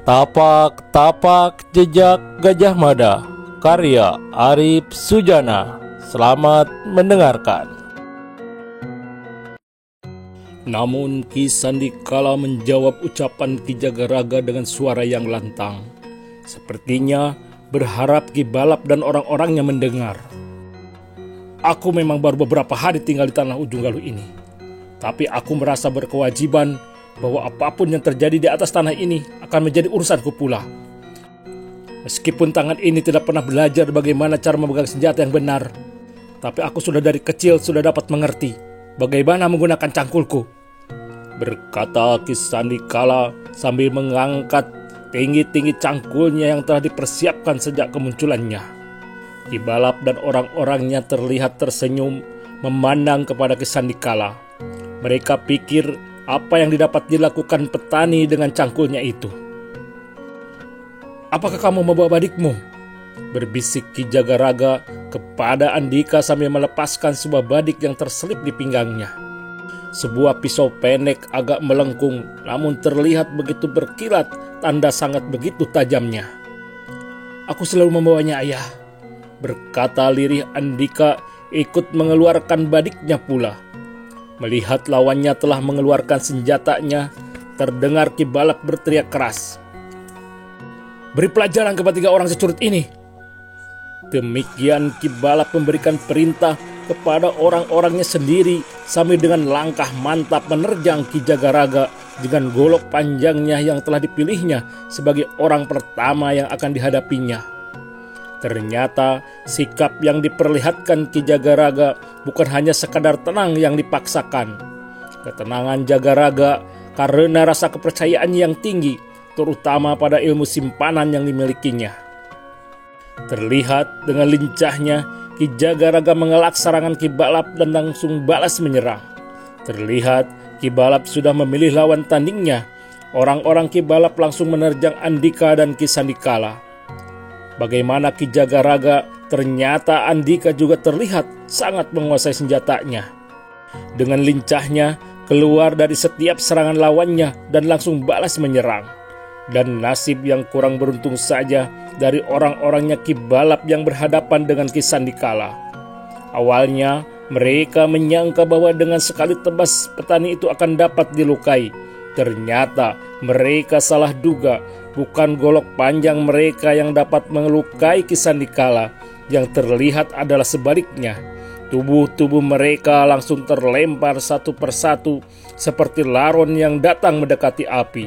Tapak-tapak jejak Gajah Mada, karya Arif Sujana. Selamat mendengarkan. Namun Ki Sandikala menjawab ucapan Ki Jagaraga dengan suara yang lantang. Sepertinya berharap Ki Balap dan orang-orangnya mendengar. Aku memang baru beberapa hari tinggal di tanah Ujung Galuh ini, tapi aku merasa berkewajiban bahwa apapun yang terjadi di atas tanah ini akan menjadi urusanku pula. Meskipun tangan ini tidak pernah belajar bagaimana cara memegang senjata yang benar, tapi aku sudah dari kecil sudah dapat mengerti bagaimana menggunakan cangkulku, berkata Ki Sandikala sambil mengangkat tinggi-tinggi cangkulnya yang telah dipersiapkan sejak kemunculannya. Ki Balap dan orang-orangnya terlihat tersenyum memandang kepada Ki Sandikala. Mereka pikir apa yang didapat dilakukan petani dengan cangkulnya itu. "Apakah kamu membawa badikmu?" berbisik Ki Jagaraga kepada Andika sambil melepaskan sebuah badik yang terselip di pinggangnya. Sebuah pisau pendek agak melengkung, namun terlihat begitu berkilat, tanda sangat begitu tajamnya. "Aku selalu membawanya, ayah," berkata lirih Andika ikut mengeluarkan badiknya pula. Melihat lawannya telah mengeluarkan senjatanya, terdengar Ki Balap berteriak keras, "Beri pelajaran kepada 3 orang securut ini." Demikian Ki Balap memberikan perintah kepada orang-orangnya sendiri sambil dengan langkah mantap menerjang Ki Jagaraga dengan golok panjangnya yang telah dipilihnya sebagai orang pertama yang akan dihadapinya. Ternyata sikap yang diperlihatkan Ki Jagaraga bukan hanya sekadar tenang yang dipaksakan. Ketenangan Jagaraga karena rasa kepercayaan yang tinggi, terutama pada ilmu simpanan yang dimilikinya. Terlihat dengan lincahnya Ki Jagaraga mengelak serangan Ki Balap dan langsung balas menyerang. Terlihat Ki Balap sudah memilih lawan tandingnya. Orang-orang Ki Balap langsung menerjang Andika dan Ki Sandikala. Bagaimana Ki Jagaraga, ternyata Andika juga terlihat sangat menguasai senjatanya. Dengan lincahnya keluar dari setiap serangan lawannya dan langsung balas menyerang. Dan nasib yang kurang beruntung saja dari orang-orangnya Ki Balap yang berhadapan dengan Ki Sandikala. Awalnya mereka menyangka bahwa dengan sekali tebas petani itu akan dapat dilukai. Ternyata mereka salah duga. Bukan golok panjang mereka yang dapat melukai Ki Sandikala, yang terlihat adalah sebaliknya. Tubuh-tubuh mereka langsung terlempar satu persatu seperti laron yang datang mendekati api.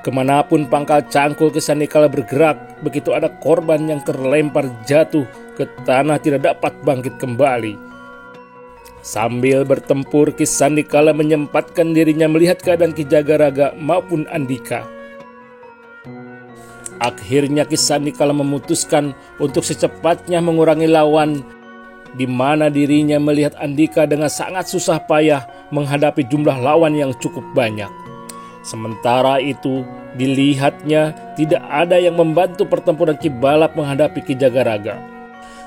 Kemanapun pangkal cangkul Ki Sandikala bergerak, begitu ada korban yang terlempar jatuh ke tanah tidak dapat bangkit kembali. Sambil bertempur, Ki Sandikala menyempatkan dirinya melihat keadaan Ki Jagaraga maupun Andika. Akhirnya Ki Sandikala memutuskan untuk secepatnya mengurangi lawan, di mana dirinya melihat Andika dengan sangat susah payah menghadapi jumlah lawan yang cukup banyak. Sementara itu, dilihatnya tidak ada yang membantu pertempuran Ki Balap menghadapi Ki Jagaraga.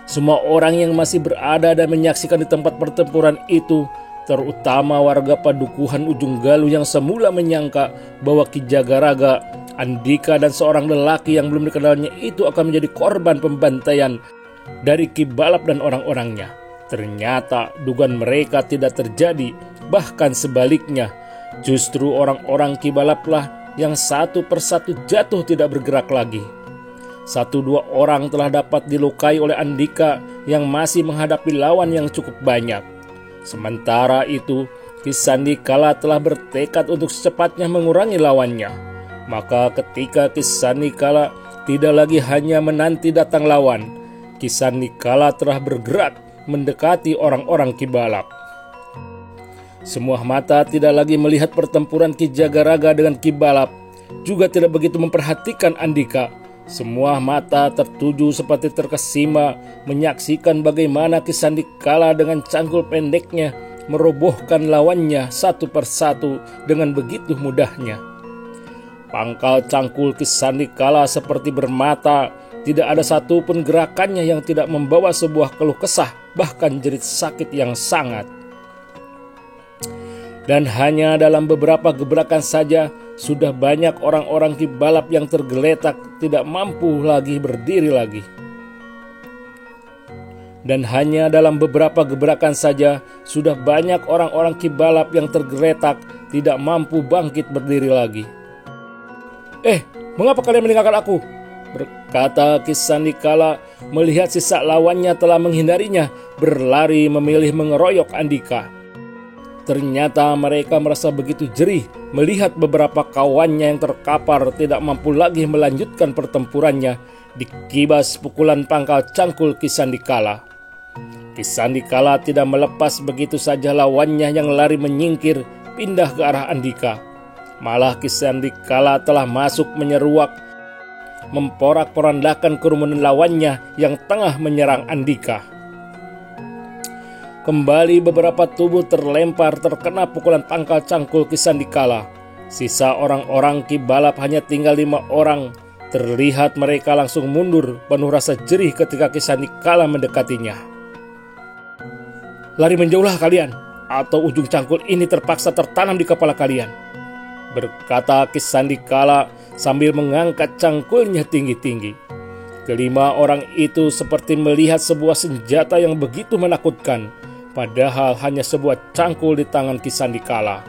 Semua orang yang masih berada dan menyaksikan di tempat pertempuran itu, terutama warga Padukuhan Ujung Galuh yang semula menyangka bahwa Ki Jagaraga, Andika dan seorang lelaki yang belum dikenalnya itu akan menjadi korban pembantaian dari Ki Balap dan orang-orangnya. Ternyata dugaan mereka tidak terjadi, bahkan sebaliknya. Justru orang-orang Ki Balaplah yang satu persatu jatuh tidak bergerak lagi. 1-2 orang telah dapat dilukai oleh Andika yang masih menghadapi lawan yang cukup banyak. Sementara itu, Ki Sandikala telah bertekad untuk secepatnya mengurangi lawannya. Maka ketika Ki Sandikala tidak lagi hanya menanti datang lawan, Ki Sandikala telah bergerak mendekati orang-orang Ki Balap. Semua mata tidak lagi melihat pertempuran Ki Jagaraga dengan Ki Balap, juga tidak begitu memperhatikan Andika. Semua mata tertuju seperti terkesima menyaksikan bagaimana Ki Sandikala dengan cangkul pendeknya merobohkan lawannya satu persatu dengan begitu mudahnya. Pangkal cangkul Ki Sandikala seperti bermata, tidak ada satupun gerakannya yang tidak membawa sebuah keluh kesah, bahkan jerit sakit yang sangat. Dan hanya dalam beberapa gebrakan saja sudah banyak orang-orang Ki Balap yang tergeletak tidak mampu lagi berdiri lagi. Dan hanya dalam beberapa gebrakan saja sudah banyak orang-orang Ki Balap yang tergeletak tidak mampu bangkit berdiri lagi. Mengapa kalian meninggalkan aku?" berkata Ki Sandikala melihat sisa lawannya telah menghindarinya, berlari memilih mengeroyok Andika. Ternyata mereka merasa begitu jerih melihat beberapa kawannya yang terkapar tidak mampu lagi melanjutkan pertempurannya dikibas pukulan pangkal cangkul Ki Sandikala. Ki Sandikala tidak melepas begitu saja lawannya yang lari menyingkir pindah ke arah Andika. Malah Ki Sandikala telah masuk menyeruak, memporak-porandakan kerumunan lawannya yang tengah menyerang Andika. Kembali beberapa tubuh terlempar terkena pukulan pangkal cangkul Ki Sandikala. Sisa orang-orang Ki Balap hanya tinggal 5 orang. Terlihat mereka langsung mundur penuh rasa jerih ketika Ki Sandikala mendekatinya. "Lari menjauhlah kalian, atau ujung cangkul ini terpaksa tertanam di kepala kalian," berkata Ki Sandikala sambil mengangkat cangkulnya tinggi-tinggi. Kelima orang itu seperti melihat sebuah senjata yang begitu menakutkan, padahal hanya sebuah cangkul di tangan Ki Sandikala.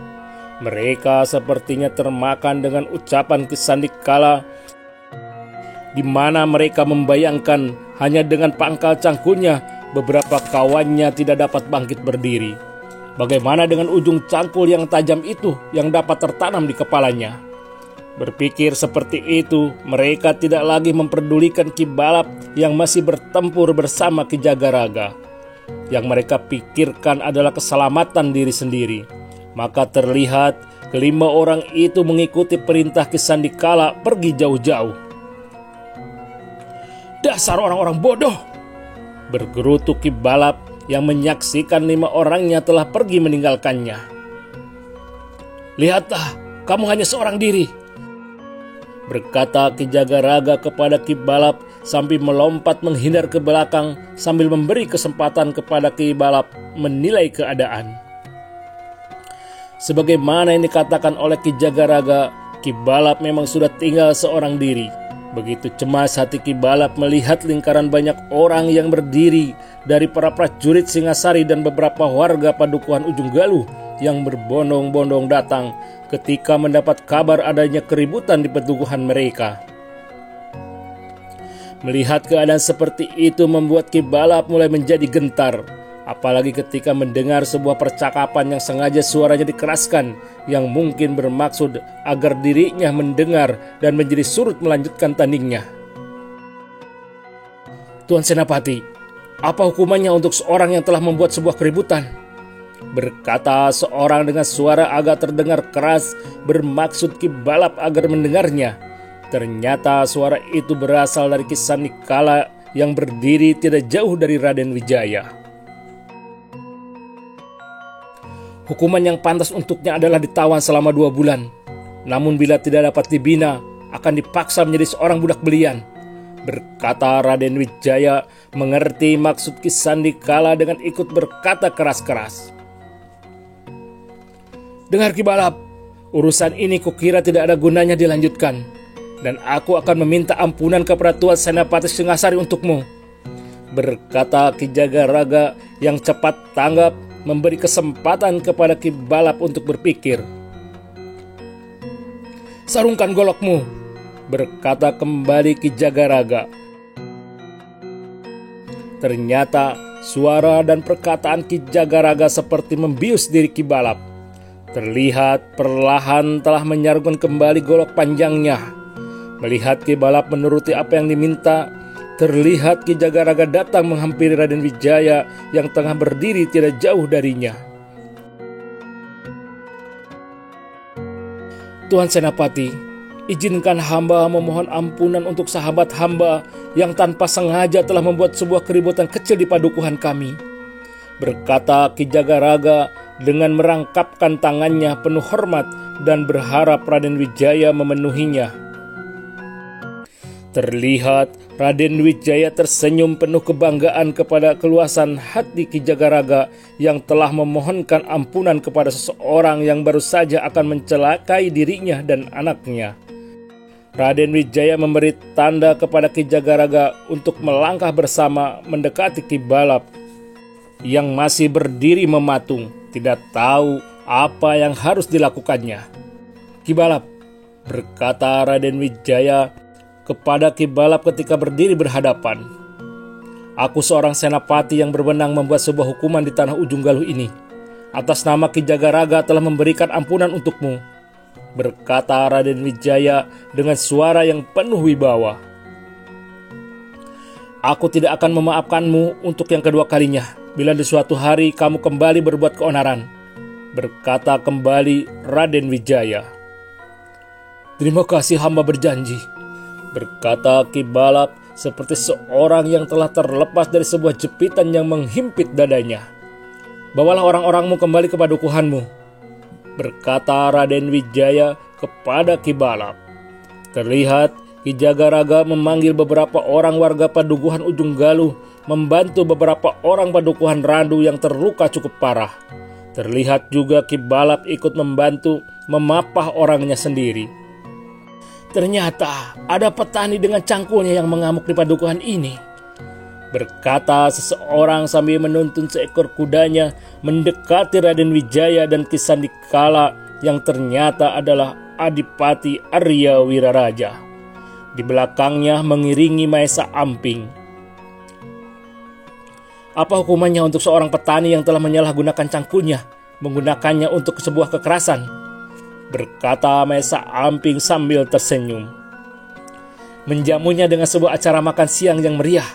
Mereka sepertinya termakan dengan ucapan Ki Sandikala, di mana mereka membayangkan hanya dengan pangkal cangkulnya beberapa kawannya tidak dapat bangkit berdiri. Bagaimana dengan ujung cangkul yang tajam itu yang dapat tertanam di kepalanya? Berpikir seperti itu, mereka tidak lagi memperdulikan Ki Balap yang masih bertempur bersama Ki Jagaraga. Yang mereka pikirkan adalah keselamatan diri sendiri. Maka terlihat kelima orang itu mengikuti perintah Ki Sandikala pergi jauh-jauh. "Dasar orang-orang bodoh!" bergerutu Ki Balap yang menyaksikan 5 orangnya telah pergi meninggalkannya. "Lihatlah, kamu hanya seorang diri," berkata Ki Jagaraga kepada Ki Balap sambil melompat menghindar ke belakang sambil memberi kesempatan kepada Ki Balap menilai keadaan. Sebagaimana yang dikatakan oleh Ki Jagaraga, Ki Balap memang sudah tinggal seorang diri. Begitu cemas hati Ki Balap melihat lingkaran banyak orang yang berdiri dari para prajurit Singasari dan beberapa warga Padukuhan Ujung Galuh yang berbondong-bondong datang ketika mendapat kabar adanya keributan di pedukuhan mereka. Melihat keadaan seperti itu membuat Ki Balap mulai menjadi gentar, apalagi ketika mendengar sebuah percakapan yang sengaja suaranya dikeraskan yang mungkin bermaksud agar dirinya mendengar dan menjadi surut melanjutkan tandingnya. "Tuan Senapati, apa hukumannya untuk seorang yang telah membuat sebuah keributan?" berkata seorang dengan suara agak terdengar keras, bermaksud Ki Balap agar mendengarnya. Ternyata suara itu berasal dari Ki Sandikala yang berdiri tidak jauh dari Raden Wijaya. "Hukuman yang pantas untuknya adalah ditawan selama 2 bulan. Namun bila tidak dapat dibina, akan dipaksa menjadi seorang budak belian," berkata Raden Wijaya mengerti maksud Ki Sandikala dengan ikut berkata keras-keras. "Dengar Ki Balap, urusan ini kukira tidak ada gunanya dilanjutkan, dan aku akan meminta ampunan kepada Tuan Senapati Singasari untukmu," berkata Ki Jagaraga yang cepat tanggap memberi kesempatan kepada Ki Balap untuk berpikir. "Sarungkan golokmu," berkata kembali Ki Jagaraga. Ternyata suara dan perkataan Ki Jagaraga seperti membius diri Ki Balap. Terlihat perlahan telah menyarungkan kembali golok panjangnya. Melihat Ki Balap menuruti apa yang diminta, terlihat Ki Jagaraga datang menghampiri Raden Wijaya yang tengah berdiri tidak jauh darinya. "Tuan Senapati, izinkan hamba memohon ampunan untuk sahabat hamba yang tanpa sengaja telah membuat sebuah keributan kecil di padukuhan kami," berkata Ki Jagaraga dengan merangkapkan tangannya penuh hormat dan berharap Raden Wijaya memenuhinya. Terlihat Raden Wijaya tersenyum penuh kebanggaan kepada keluasan hati Ki Jagaraga yang telah memohonkan ampunan kepada seseorang yang baru saja akan mencelakai dirinya dan anaknya. Raden Wijaya memberi tanda kepada Ki Jagaraga untuk melangkah bersama mendekati Ki Balap yang masih berdiri mematung, tidak tahu apa yang harus dilakukannya. "Ki Balap," berkata Raden Wijaya kepada Ki Balap ketika berdiri berhadapan, "Aku seorang senapati yang berwenang membuat sebuah hukuman di tanah Ujung Galuh ini. Atas nama Ki Jagaraga telah memberikan ampunan untukmu," berkata Raden Wijaya dengan suara yang penuh wibawa. "Aku tidak akan memaafkanmu untuk yang kedua kalinya bila di suatu hari kamu kembali berbuat keonaran," berkata kembali Raden Wijaya. "Terima kasih, hamba berjanji," berkata Ki Balap seperti seorang yang telah terlepas dari sebuah jepitan yang menghimpit dadanya. "Bawalah orang-orangmu kembali ke padukuhanmu," berkata Raden Wijaya kepada Ki Balap. Terlihat Ki Jagaraga memanggil beberapa orang warga padukuhan Ujung Galuh membantu beberapa orang padukuhan Randu yang terluka cukup parah. Terlihat juga Ki Balap ikut membantu memapah orangnya sendiri. "Ternyata ada petani dengan cangkulnya yang mengamuk di padukuhan ini," berkata seseorang sambil menuntun seekor kudanya mendekati Raden Wijaya dan Ki Sandikala yang ternyata adalah Adipati Arya Wiraraja. Di belakangnya mengiringi Maesa Amping. "Apa hukumannya untuk seorang petani yang telah menyalahgunakan cangkulnya, menggunakannya untuk sebuah kekerasan?" berkata Maesa Amping sambil tersenyum. "Menjamunya dengan sebuah acara makan siang yang meriah,"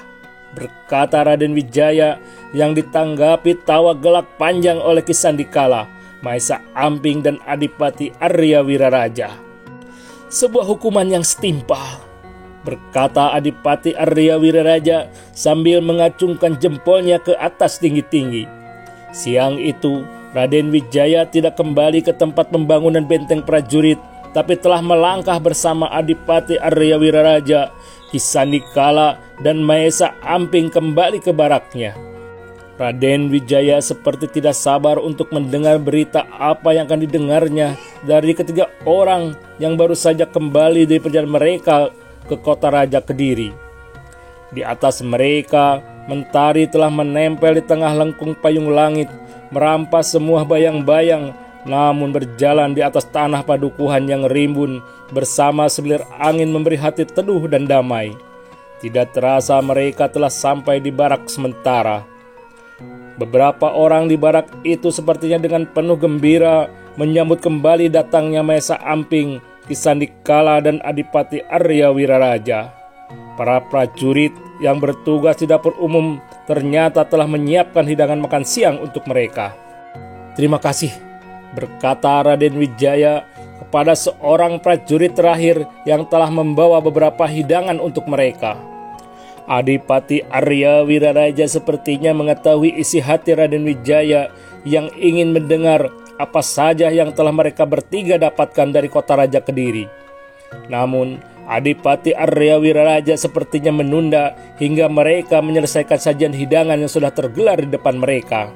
berkata Raden Wijaya yang ditanggapi tawa gelak panjang oleh Ki Sandikala, Maesa Amping dan Adipati Arya Wiraraja. "Sebuah hukuman yang setimpal," berkata Adipati Arya Wiraraja sambil mengacungkan jempolnya ke atas tinggi-tinggi. Siang itu Raden Wijaya tidak kembali ke tempat pembangunan benteng prajurit, tapi telah melangkah bersama Adipati Arya Wiraraja, Ki Sandikala, dan Maesa Amping kembali ke baraknya. Raden Wijaya seperti tidak sabar untuk mendengar berita apa yang akan didengarnya dari ketiga orang yang baru saja kembali dari perjalanan mereka ke kota Raja Kediri. Di atas mereka, mentari telah menempel di tengah lengkung payung langit, merampas semua bayang-bayang, namun berjalan di atas tanah padukuhan yang rimbun bersama sebelir angin memberi hati teduh dan damai. Tidak terasa mereka telah sampai di barak sementara. Beberapa orang di barak itu sepertinya dengan penuh gembira menyambut kembali datangnya Maesa Amping, Ki Sandikala, dan Adipati Arya Wiraraja. Para prajurit yang bertugas di dapur umum ternyata telah menyiapkan hidangan makan siang untuk mereka. "Terima kasih," berkata Raden Wijaya kepada seorang prajurit terakhir yang telah membawa beberapa hidangan untuk mereka. Adipati Arya Wiraraja sepertinya mengetahui isi hati Raden Wijaya yang ingin mendengar apa saja yang telah mereka bertiga dapatkan dari kota Raja Kediri. Namun Adipati Arya Wiraraja sepertinya menunda hingga mereka menyelesaikan sajian hidangan yang sudah tergelar di depan mereka.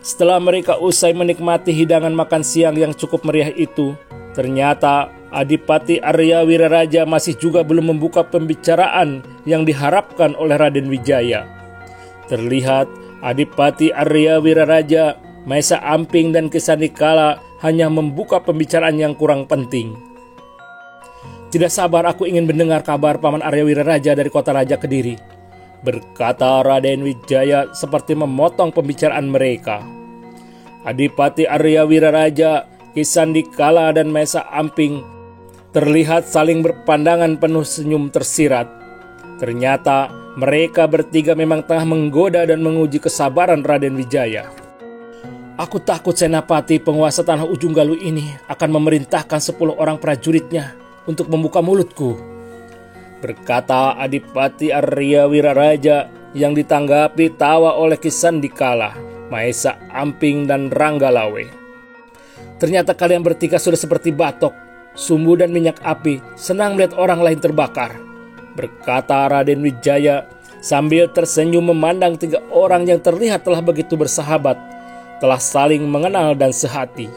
Setelah mereka usai menikmati hidangan makan siang yang cukup meriah itu, ternyata Adipati Arya Wiraraja masih juga belum membuka pembicaraan yang diharapkan oleh Raden Wijaya. Terlihat Adipati Arya Wiraraja, Maesa Amping, dan Ki Sandikala hanya membuka pembicaraan yang kurang penting. "Tidak sabar aku ingin mendengar kabar Paman Arya Wiraraja dari kota Raja Kediri," berkata Raden Wijaya seperti memotong pembicaraan mereka. Adipati Arya Wiraraja, Ki Sandikala, dan Maesa Amping terlihat saling berpandangan penuh senyum tersirat. Ternyata mereka bertiga memang tengah menggoda dan menguji kesabaran Raden Wijaya. "Aku takut Senapati penguasa tanah Ujung Galuh ini akan memerintahkan 10 orang prajuritnya untuk membuka mulutku," berkata Adipati Arya Wiraraja yang ditanggapi tawa oleh Ki Sandikala, Maesa Amping, dan Ranggalawe. "Ternyata kalian bertiga sudah seperti batok, sumbu dan minyak api, senang melihat orang lain terbakar," berkata Raden Wijaya sambil tersenyum memandang 3 orang yang terlihat telah begitu bersahabat, telah saling mengenal dan sehati.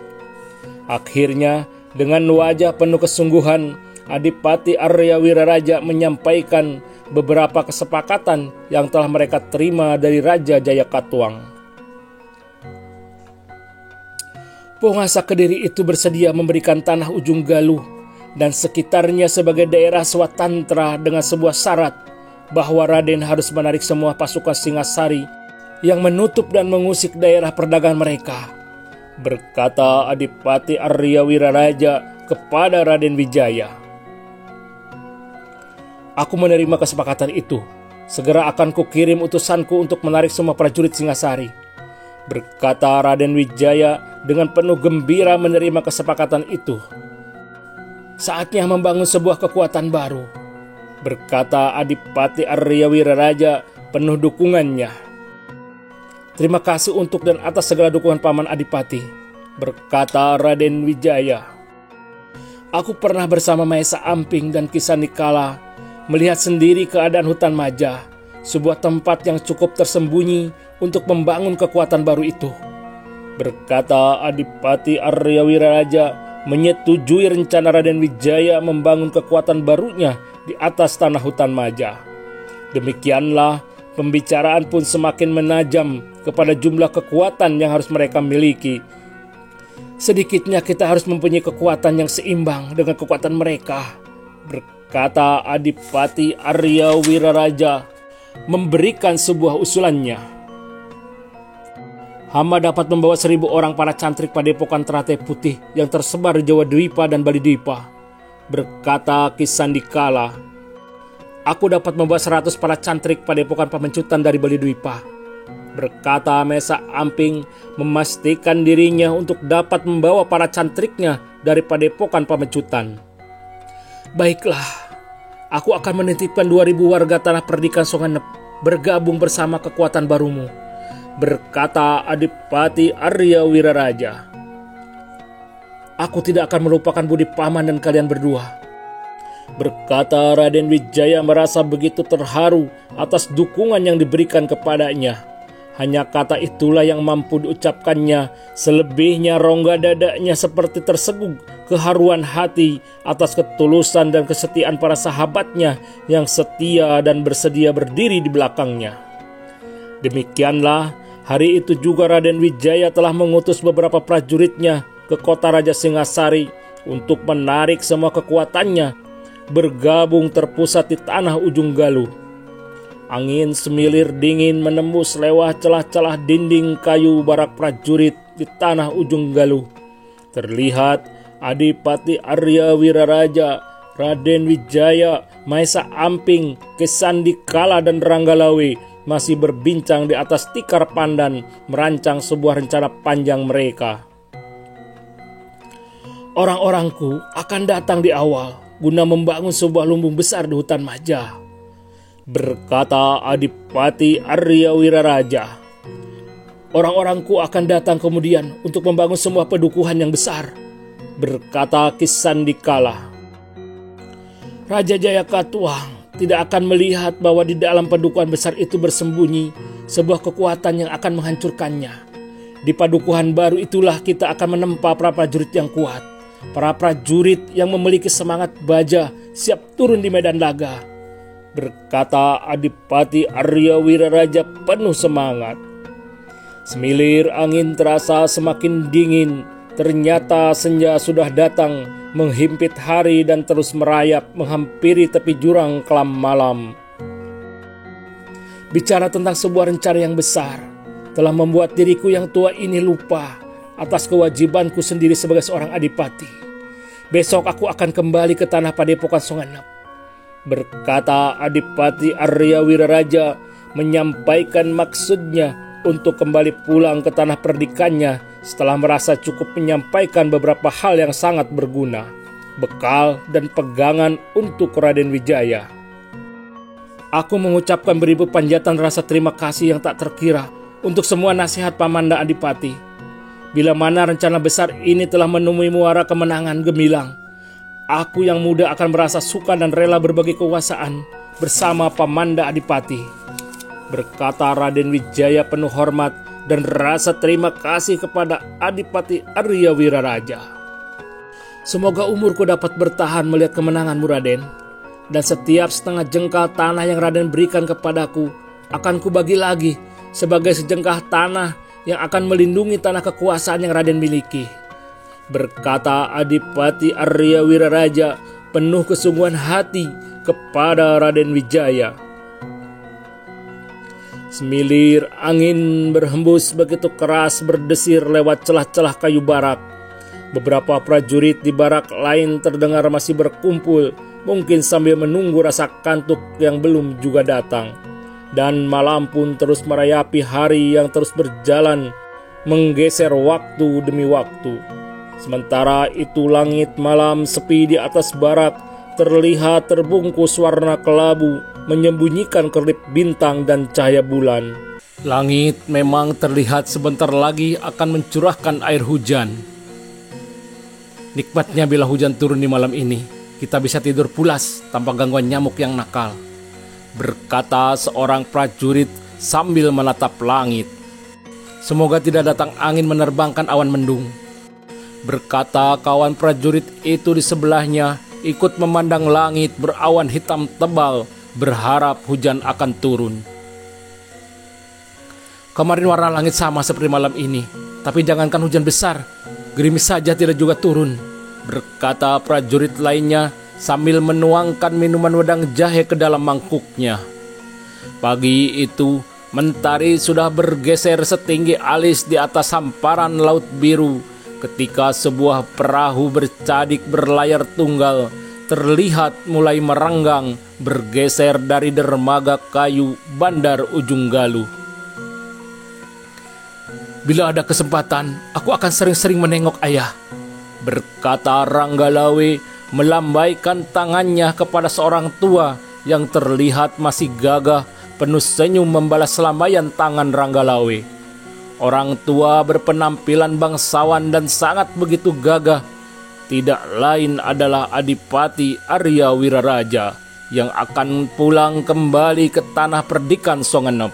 Akhirnya, dengan wajah penuh kesungguhan, Adipati Arya Wiraraja menyampaikan beberapa kesepakatan yang telah mereka terima dari Raja Jayakatwang. Penguasa Kediri itu bersedia memberikan tanah Ujung Galuh dan sekitarnya sebagai daerah swatantra dengan sebuah syarat bahwa Raden harus menarik semua pasukan Singasari yang menutup dan mengusik daerah perdagangan mereka, berkata Adipati Arya Wiraraja kepada Raden Wijaya. "Aku menerima kesepakatan itu. Segera akan kukirim utusanku untuk menarik semua prajurit Singasari," berkata Raden Wijaya dengan penuh gembira menerima kesepakatan itu. "Saatnya membangun sebuah kekuatan baru," berkata Adipati Arya Wiraraja penuh dukungannya. "Terima kasih untuk dan atas segala dukungan Paman Adipati," berkata Raden Wijaya. "Aku pernah bersama Maesa Amping dan Kisanikala melihat sendiri keadaan hutan Maja, sebuah tempat yang cukup tersembunyi untuk membangun kekuatan baru itu," berkata Adipati Arya Wiraraja menyetujui rencana Raden Wijaya membangun kekuatan barunya di atas tanah hutan Maja. Demikianlah pembicaraan pun semakin menajam kepada jumlah kekuatan yang harus mereka miliki. "Sedikitnya kita harus mempunyai kekuatan yang seimbang dengan kekuatan mereka," berkata Adipati Arya Wiraraja memberikan sebuah usulannya. "Hamba dapat membawa 1.000 orang para cantrik Padepokan Teratai Putih yang tersebar di Jawa Dwipa dan Bali Dwipa," berkata Kisandikala. "Aku dapat membawa 100 para cantrik Padepokan Pamencutan dari Bali Dwipa," berkata Maesa Amping memastikan dirinya untuk dapat membawa para cantriknya dari Padepokan Pamencutan. "Baiklah, aku akan menitipkan 2.000 warga tanah Perdikan Songanep bergabung bersama kekuatan barumu," berkata Adipati Arya Wiraraja. "Aku tidak akan melupakan budi paman dan kalian berdua," berkata Raden Wijaya merasa begitu terharu atas dukungan yang diberikan kepadanya. Hanya kata itulah yang mampu diucapkannya, selebihnya rongga dadanya seperti tersegug keharuan hati atas ketulusan dan kesetiaan para sahabatnya yang setia dan bersedia berdiri di belakangnya. Demikianlah, hari itu juga Raden Wijaya telah mengutus beberapa prajuritnya ke kota Raja Singasari untuk menarik semua kekuatannya bergabung terpusat di tanah Ujung Galuh. Angin semilir dingin menembus lewat celah-celah dinding kayu barak prajurit di tanah Ujung Galuh. Terlihat Adipati Arya Wiraraja, Raden Wijaya, Maesa Amping, Kisandikala dan Ranggalawe masih berbincang di atas tikar pandan merancang sebuah rencana panjang mereka. "Orang-orangku akan datang di awal guna membangun sebuah lumbung besar di hutan Maja," berkata Adipati Arya Wiraraja. "Orang-orangku akan datang kemudian untuk membangun sebuah pedukuhan yang besar," berkata Kisandikala. "Raja Jayakatwang tidak akan melihat bahwa di dalam padukuhan besar itu bersembunyi sebuah kekuatan yang akan menghancurkannya. Di padukuhan baru itulah kita akan menempa para prajurit yang kuat, para prajurit yang memiliki semangat baja siap turun di medan laga," berkata Adipati Arya Wiraraja penuh semangat. Semilir angin terasa semakin dingin. Ternyata senja sudah datang, menghimpit hari dan terus merayap menghampiri tepi jurang kelam malam. Bicara tentang sebuah rencana yang besar telah membuat diriku yang tua ini lupa atas kewajibanku sendiri sebagai seorang adipati. Besok aku akan kembali ke tanah Padepokan Songanep, berkata Adipati Arya Wiraraja menyampaikan maksudnya untuk kembali pulang ke tanah perdikannya setelah merasa cukup menyampaikan beberapa hal yang sangat berguna, bekal dan pegangan untuk Raden Wijaya. "Aku mengucapkan beribu panjatan rasa terima kasih yang tak terkira untuk semua nasihat Pamanda Adipati. Bila mana rencana besar ini telah menemui muara kemenangan gemilang, aku yang muda akan merasa suka dan rela berbagi kekuasaan bersama Pamanda Adipati," berkata Raden Wijaya penuh hormat dan rasa terima kasih kepada Adipati Arya Wiraraja. "Semoga umurku dapat bertahan melihat kemenanganmu, Raden. Dan setiap setengah jengkal tanah yang Raden berikan kepadaku akan kubagi lagi sebagai sejengkal tanah yang akan melindungi tanah kekuasaan yang Raden miliki," berkata Adipati Arya Wiraraja penuh kesungguhan hati kepada Raden Wijaya. Semilir angin berhembus begitu keras berdesir lewat celah-celah kayu barak. Beberapa prajurit di barak lain terdengar masih berkumpul, mungkin sambil menunggu rasa kantuk yang belum juga datang. Dan malam pun terus merayapi hari yang terus berjalan, menggeser waktu demi waktu. Sementara itu langit malam sepi di atas barak terlihat terbungkus warna kelabu, menyembunyikan kerlip bintang dan cahaya bulan. Langit memang terlihat sebentar lagi akan mencurahkan air hujan. Nikmatnya bila hujan turun di malam ini, kita bisa tidur pulas tanpa gangguan nyamuk yang nakal, berkata seorang prajurit sambil menatap langit. "Semoga tidak datang angin menerbangkan awan mendung," berkata kawan prajurit itu di sebelahnya, ikut memandang langit berawan hitam tebal, berharap hujan akan turun. "Kemarin warna langit sama seperti malam ini, tapi jangankan hujan besar, gerimis saja tidak juga turun," berkata prajurit lainnya sambil menuangkan minuman wedang jahe ke dalam mangkuknya. Pagi itu, mentari sudah bergeser setinggi alis di atas hamparan laut biru ketika sebuah perahu bercadik berlayar tunggal terlihat mulai merenggang bergeser dari dermaga kayu Bandar Ujung Galuh. "Bila ada kesempatan, aku akan sering-sering menengok ayah," berkata Ranggalawe melambaikan tangannya kepada seorang tua yang terlihat masih gagah, penuh senyum membalas lambaian tangan Ranggalawe. Orang tua berpenampilan bangsawan dan sangat begitu gagah, tidak lain adalah Adipati Arya Wiraraja yang akan pulang kembali ke tanah perdikan Songenep.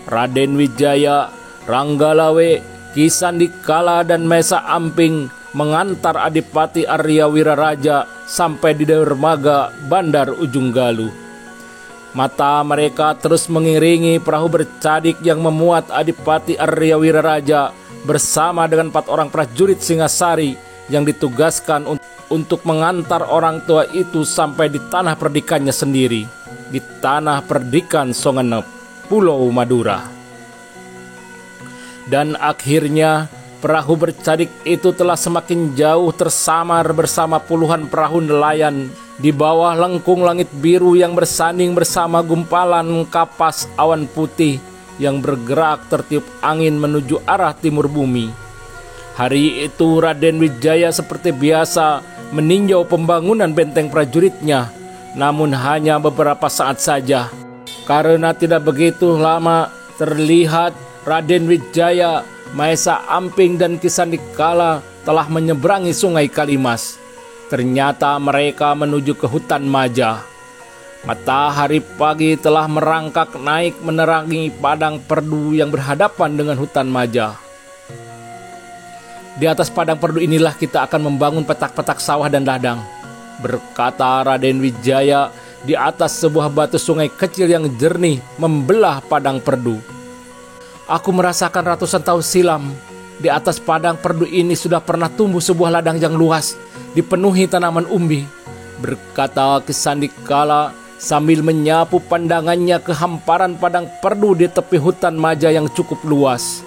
Raden Wijaya, Ranggalawe, Ki Sandikala dan Maesa Amping mengantar Adipati Arya Wiraraja sampai di dermaga Bandar Ujung Galuh. Mata mereka terus mengiringi perahu bercadik yang memuat Adipati Arya Wiraraja bersama dengan 4 orang prajurit Singasari yang ditugaskan untuk mengantar orang tua itu sampai di tanah perdikannya sendiri, di tanah perdikan Songenep, Pulau Madura. Dan akhirnya perahu bercadik itu telah semakin jauh tersamar bersama puluhan perahu nelayan di bawah lengkung langit biru yang bersanding bersama gumpalan kapas awan putih yang bergerak tertiup angin menuju arah timur bumi. Hari itu Raden Wijaya seperti biasa meninjau pembangunan benteng prajuritnya, namun hanya beberapa saat saja, karena tidak begitu lama terlihat Raden Wijaya, Maesa Amping dan Ki Sandikala telah menyeberangi Sungai Kalimas. Ternyata mereka menuju ke hutan Maja. Matahari pagi telah merangkak naik menerangi padang perdu yang berhadapan dengan hutan Maja. "Di atas padang perdu inilah kita akan membangun petak-petak sawah dan ladang," berkata Raden Wijaya di atas sebuah batu sungai kecil yang jernih membelah padang perdu. "Aku merasakan ratusan tahun silam di atas padang perdu ini sudah pernah tumbuh sebuah ladang yang luas dipenuhi tanaman umbi," berkata Ki Sandikala sambil menyapu pandangannya ke hamparan padang perdu di tepi hutan Maja yang cukup luas.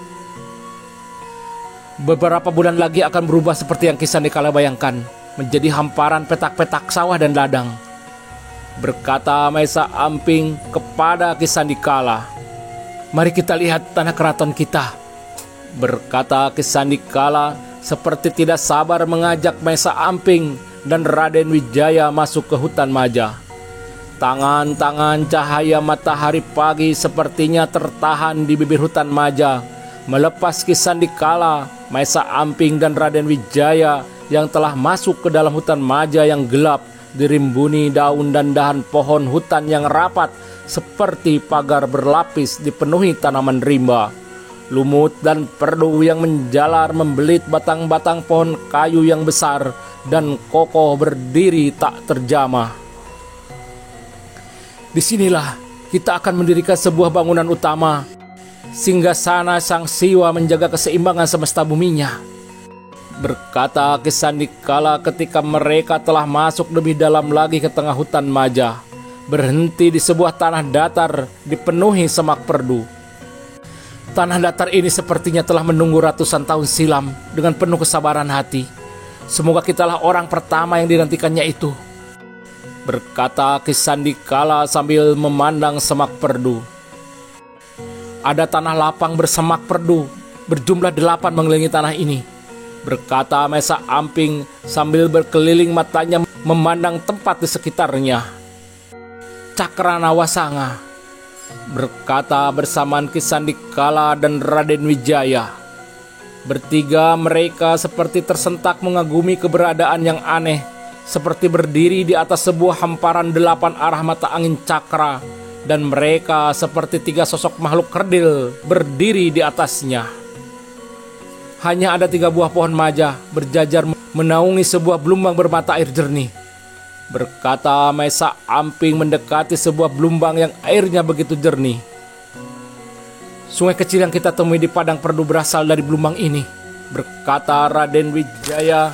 "Beberapa bulan lagi akan berubah seperti yang Ki Sandikala bayangkan, menjadi hamparan petak-petak sawah dan ladang," berkata Maesa Amping kepada Ki Sandikala. "Mari kita lihat tanah keraton kita," berkata Ki Sandikala seperti tidak sabar mengajak Maesa Amping dan Raden Wijaya masuk ke hutan Maja. Tangan-tangan cahaya matahari pagi sepertinya tertahan di bibir hutan Maja, melepas Ki Sandikala, Maesa Amping dan Raden Wijaya yang telah masuk ke dalam hutan maja yang gelap, dirimbuni daun dan dahan pohon hutan yang rapat seperti pagar berlapis dipenuhi tanaman rimba. Lumut dan perdu yang menjalar membelit batang-batang pohon kayu yang besar dan kokoh berdiri tak terjamah. Disinilah kita akan mendirikan sebuah bangunan utama, singgasana Sang Siwa menjaga keseimbangan semesta buminya, berkata Ki Sandikala ketika mereka telah masuk lebih dalam lagi ke tengah hutan maja, berhenti di sebuah tanah datar dipenuhi semak perdu. Tanah datar ini sepertinya telah menunggu ratusan tahun silam dengan penuh kesabaran hati. Semoga kitalah orang pertama yang dinantikannya itu, berkata Ki Sandikala sambil memandang semak perdu. Ada tanah lapang bersemak perdu, berjumlah 8 mengelilingi tanah ini, berkata Mesa Amping sambil berkeliling matanya memandang tempat di sekitarnya. Cakranawasanga, berkata bersamaan Ki Sandikala dan Raden Wijaya. Bertiga mereka seperti tersentak mengagumi keberadaan yang aneh, seperti berdiri di atas sebuah hamparan 8 arah mata angin cakra, dan mereka seperti 3 sosok makhluk kerdil berdiri di atasnya. Hanya ada 3 buah pohon maja berjajar menaungi sebuah belumbang bermata air jernih, berkata Mesa Amping mendekati sebuah belumbang yang airnya begitu jernih. Sungai kecil yang kita temui di padang perdu berasal dari belumbang ini, berkata Raden Wijaya.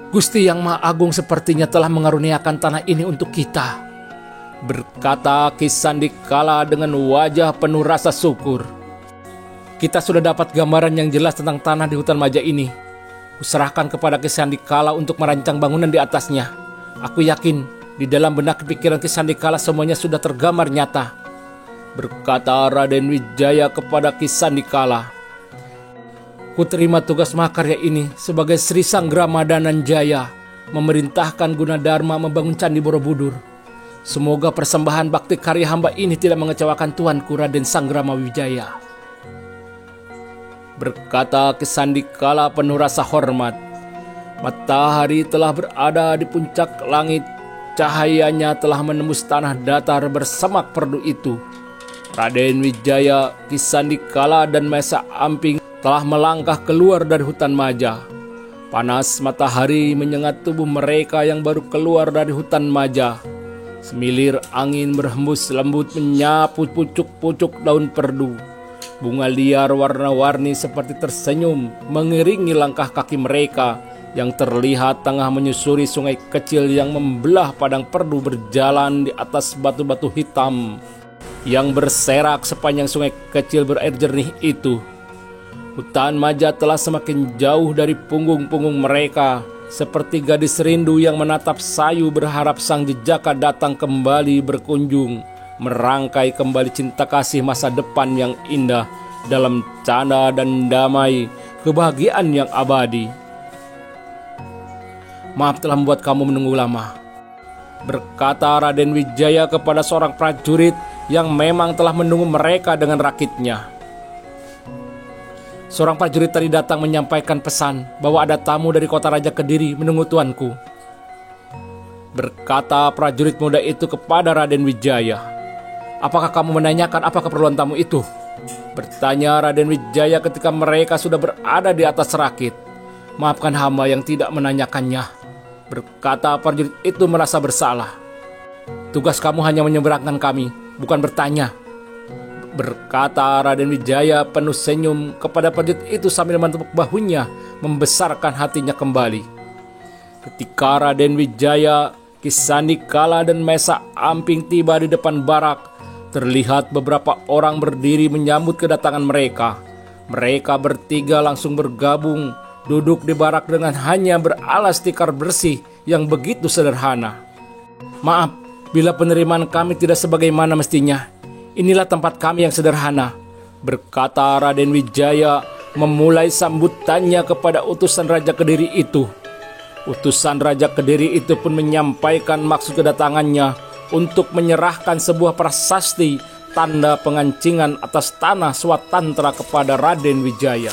Gusti Yang Maha Agung sepertinya telah mengaruniakan tanah ini untuk kita, berkata Ki Sandikala dengan wajah penuh rasa syukur. Kita sudah dapat gambaran yang jelas tentang tanah di hutan maja ini. Kuserahkan kepada Ki Sandikala untuk merancang bangunan di atasnya. Aku yakin di dalam benak pikiran Ki Sandikala semuanya sudah tergambar nyata, berkata Raden Wijaya kepada Ki Sandikala. Kuterima tugas mahakarya ini sebagai Sri Sanggramadan Jaya, memerintahkan Gunadarma membangun Candi Borobudur. Semoga persembahan bakti karya hamba ini tidak mengecewakan tuanku Raden Sanggrama Wijaya, berkata Ki Sandikala penuh rasa hormat. Matahari telah berada di puncak langit, cahayanya telah menembus tanah datar bersemak perdu itu. Raden Wijaya, Ki Sandikala dan Mesa Amping telah melangkah keluar dari hutan maja. Panas matahari menyengat tubuh mereka yang baru keluar dari hutan maja. Semilir angin berhembus lembut menyapu pucuk-pucuk daun perdu. Bunga liar warna-warni seperti tersenyum mengiringi langkah kaki mereka yang terlihat tengah menyusuri sungai kecil yang membelah padang perdu berjalan di atas batu-batu hitam yang berserak sepanjang sungai kecil berair jernih itu. Hutan maja telah semakin jauh dari punggung-punggung mereka, seperti gadis rindu yang menatap sayu berharap sang jejaka datang kembali berkunjung, merangkai kembali cinta kasih masa depan yang indah dalam canda dan damai, kebahagiaan yang abadi. Maaf telah membuat kamu menunggu lama, berkata Raden Wijaya kepada seorang prajurit yang memang telah menunggu mereka dengan rakitnya. Seorang prajurit tadi datang menyampaikan pesan bahwa ada tamu dari kota Raja Kediri menunggu tuanku, berkata prajurit muda itu kepada Raden Wijaya. Apakah kamu menanyakan apa keperluan tamu itu? Bertanya Raden Wijaya ketika mereka sudah berada di atas rakit. Maafkan hamba yang tidak menanyakannya, berkata prajurit itu merasa bersalah. Tugas kamu hanya menyeberangkan kami, bukan bertanya, berkata Raden Wijaya penuh senyum kepada prajurit itu sambil menepuk bahunya, membesarkan hatinya kembali. Ketika Raden Wijaya, Ki Sandikala dan Mesa Amping tiba di depan barak, terlihat beberapa orang berdiri menyambut kedatangan mereka. Mereka bertiga langsung bergabung, duduk di barak dengan hanya beralas tikar bersih yang begitu sederhana. Maaf bila penerimaan kami tidak sebagaimana mestinya. Inilah tempat kami yang sederhana, berkata Raden Wijaya memulai sambutannya kepada utusan Raja Kediri itu. Utusan Raja Kediri itu pun menyampaikan maksud kedatangannya untuk menyerahkan sebuah prasasti tanda pengancingan atas tanah Swatantra kepada Raden Wijaya.